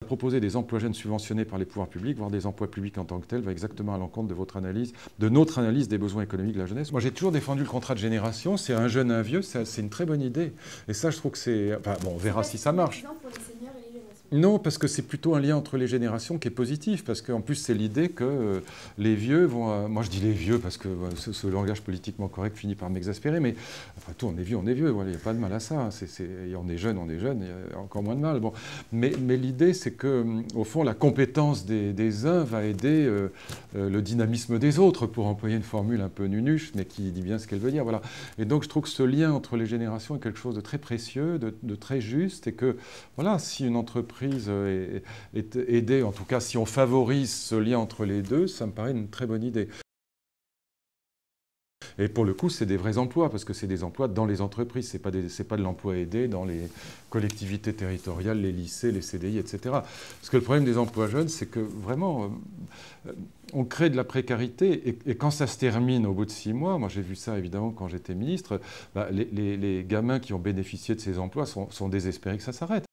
Proposer des emplois jeunes subventionnés par les pouvoirs publics, voire des emplois publics en tant que tels, va exactement à l'encontre de votre analyse, de notre analyse des besoins économiques de la jeunesse. Moi, j'ai toujours défendu le contrat de génération. C'est un jeune, un vieux, c'est une très bonne idée. Et ça, je trouve que c'est... Enfin, bon, on verra si ça marche. Pour les seniors et les jeunes. Non, parce que c'est plutôt un lien entre les générations qui est positif, parce qu'en plus c'est l'idée que les vieux vont... moi je dis les vieux parce que ce langage politiquement correct finit par m'exaspérer, mais enfin tout, on est vieux, voilà, il n'y a pas de mal à ça, on est jeune, il y a encore moins de mal. Bon. Mais l'idée c'est que, au fond, la compétence des uns va aider le dynamisme des autres, pour employer une formule un peu nunuche, mais qui dit bien ce qu'elle veut dire. Voilà. Et donc je trouve que ce lien entre les générations est quelque chose de très précieux, de très juste, et que, voilà, si une entreprise est aidée, en tout cas si on favorise ce lien entre les deux, ça me paraît une très bonne idée. Et pour le coup, c'est des vrais emplois, parce que c'est des emplois dans les entreprises, c'est pas de l'emploi aidé dans les collectivités territoriales, les lycées, les CDI, etc. Parce que le problème des emplois jeunes, c'est que vraiment, on crée de la précarité, et quand ça se termine au bout de 6 mois, moi j'ai vu ça évidemment quand j'étais ministre, les gamins qui ont bénéficié de ces emplois sont désespérés que ça s'arrête.